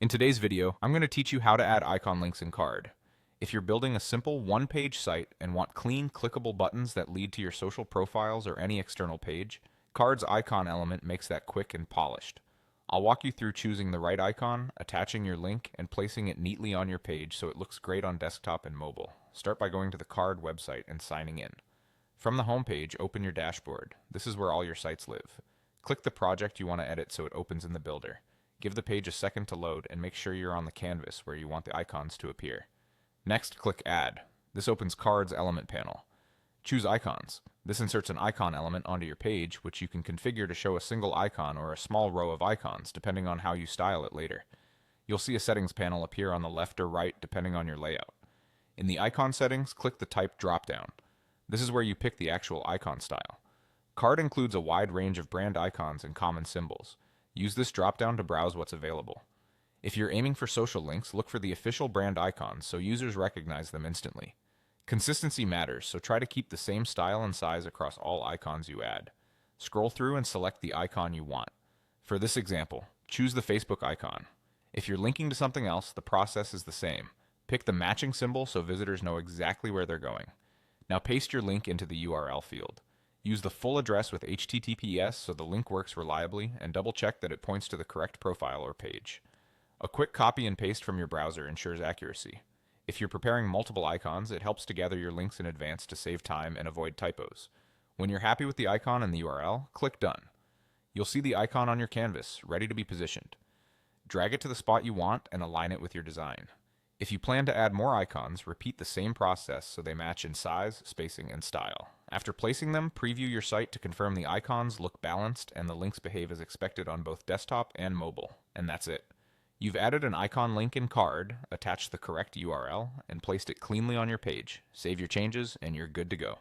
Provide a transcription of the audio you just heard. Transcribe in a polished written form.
In today's video, I'm going to teach you how to add icon links in Card. If you're building a simple one-page site and want clean, clickable buttons that lead to your social profiles or any external page, Card's icon element makes that quick and polished. I'll walk you through choosing the right icon, attaching your link, and placing it neatly on your page so it looks great on desktop and mobile. Start by going to the Card website and signing in. From the home page, open your dashboard. This is where all your sites live. Click the project you want to edit so it opens in the builder. Give the page a second to load and make sure you're on the canvas where you want the icons to appear. Next, click Add. This opens Card's element panel. Choose Icons. This inserts an icon element onto your page, which you can configure to show a single icon or a small row of icons, depending on how you style it later. You'll see a settings panel appear on the left or right, depending on your layout. In the icon settings, click the Type dropdown. This is where you pick the actual icon style. Card includes a wide range of brand icons and common symbols. Use this dropdown to browse what's available. If you're aiming for social links, look for the official brand icons so users recognize them instantly. Consistency matters, so try to keep the same style and size across all icons you add. Scroll through and select the icon you want. For this example, choose the Facebook icon. If you're linking to something else, the process is the same. Pick the matching symbol so visitors know exactly where they're going. Now paste your link into the URL field. Use the full address with HTTPS so the link works reliably, and double check that it points to the correct profile or page. A quick copy and paste from your browser ensures accuracy. If you're preparing multiple icons, it helps to gather your links in advance to save time and avoid typos. When you're happy with the icon and the URL, click Done. You'll see the icon on your canvas, ready to be positioned. Drag it to the spot you want and align it with your design. If you plan to add more icons, repeat the same process so they match in size, spacing, and style. After placing them, preview your site to confirm the icons look balanced and the links behave as expected on both desktop and mobile. And that's it. You've added an icon link in Card, attached the correct URL, and placed it cleanly on your page. Save your changes, and you're good to go.